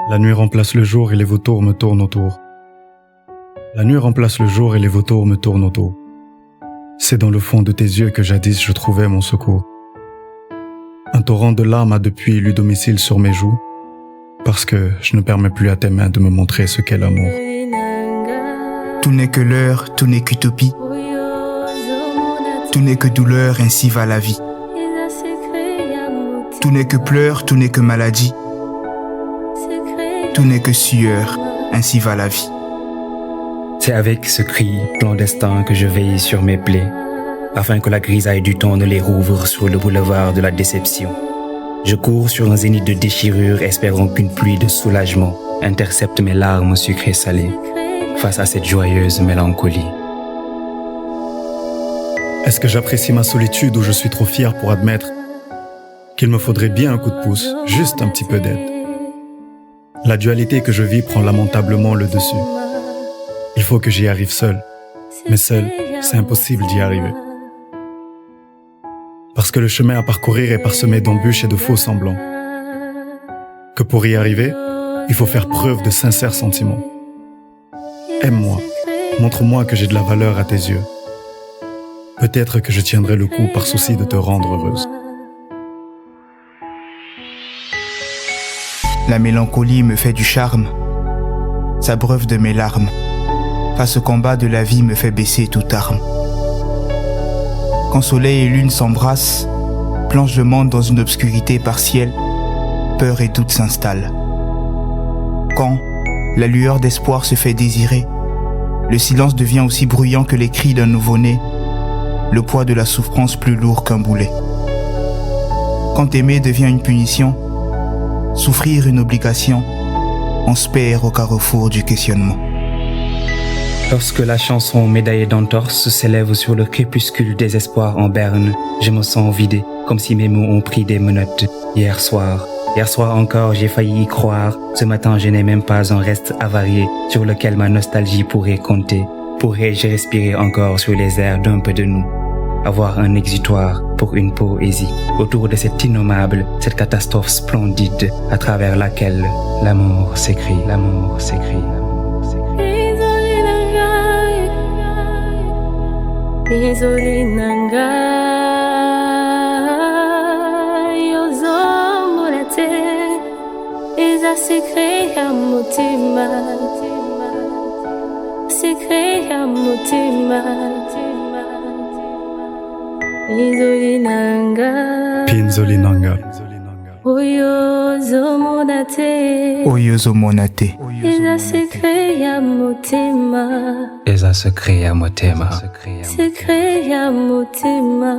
La nuit remplace le jour et les vautours me tournent autour. La nuit remplace le jour et les vautours me tournent autour. C'est dans le fond de tes yeux que jadis je trouvais mon secours. Un torrent de larmes a depuis élu domicile sur mes joues, parce que je ne permets plus à tes mains de me montrer ce qu'est l'amour. Tout n'est que l'heure, tout n'est qu'utopie. Tout n'est que douleur, ainsi va la vie. Tout n'est que pleurs, tout n'est que maladie. Tout n'est que sueur, ainsi va la vie. C'est avec ce cri clandestin que je veille sur mes plaies, afin que la grisaille du temps ne les rouvre sur le boulevard de la déception. Je cours sur un zénith de déchirure, espérant qu'une pluie de soulagement intercepte mes larmes sucrées salées, face à cette joyeuse mélancolie. Est-ce que j'apprécie ma solitude ou je suis trop fier pour admettre qu'il me faudrait bien un coup de pouce, juste un petit peu d'aide? La dualité que je vis prend lamentablement le dessus. Il faut que j'y arrive seul, mais seul, c'est impossible d'y arriver. Parce que le chemin à parcourir est parsemé d'embûches et de faux semblants. Que pour y arriver, il faut faire preuve de sincères sentiments. Aime-moi, montre-moi que j'ai de la valeur à tes yeux. Peut-être que je tiendrai le coup par souci de te rendre heureuse. La mélancolie me fait du charme, s'abreuve de mes larmes. Face au combat de la vie me fait baisser toute arme. Quand soleil et lune s'embrassent, plonge le monde dans une obscurité partielle, peur et doute s'installent. Quand la lueur d'espoir se fait désirer, le silence devient aussi bruyant que les cris d'un nouveau-né, le poids de la souffrance plus lourd qu'un boulet. Quand aimer devient une punition, souffrir une obligation, on se perd au carrefour du questionnement. Lorsque la chanson médaillée d'entorse s'élève sur le crépuscule des espoirs en berne, je me sens vidé, comme si mes mots ont pris des menottes. Hier soir encore, j'ai failli y croire. Ce matin, je n'ai même pas un reste avarié sur lequel ma nostalgie pourrait compter. Pourrais-je respirer encore sur les airs d'un peu de nous? Avoir un exutoire pour une poésie autour de cet innommable, cette catastrophe splendide à travers laquelle l'amour s'écrit, l'amour s'écrit. Izoli nangai ozomolate eza secret ya mutima secret ya mutima Izoli nanga Pinzoli nanga Oyozomonate eza secret ya mutima Eza secret ya motema. secret ya mutima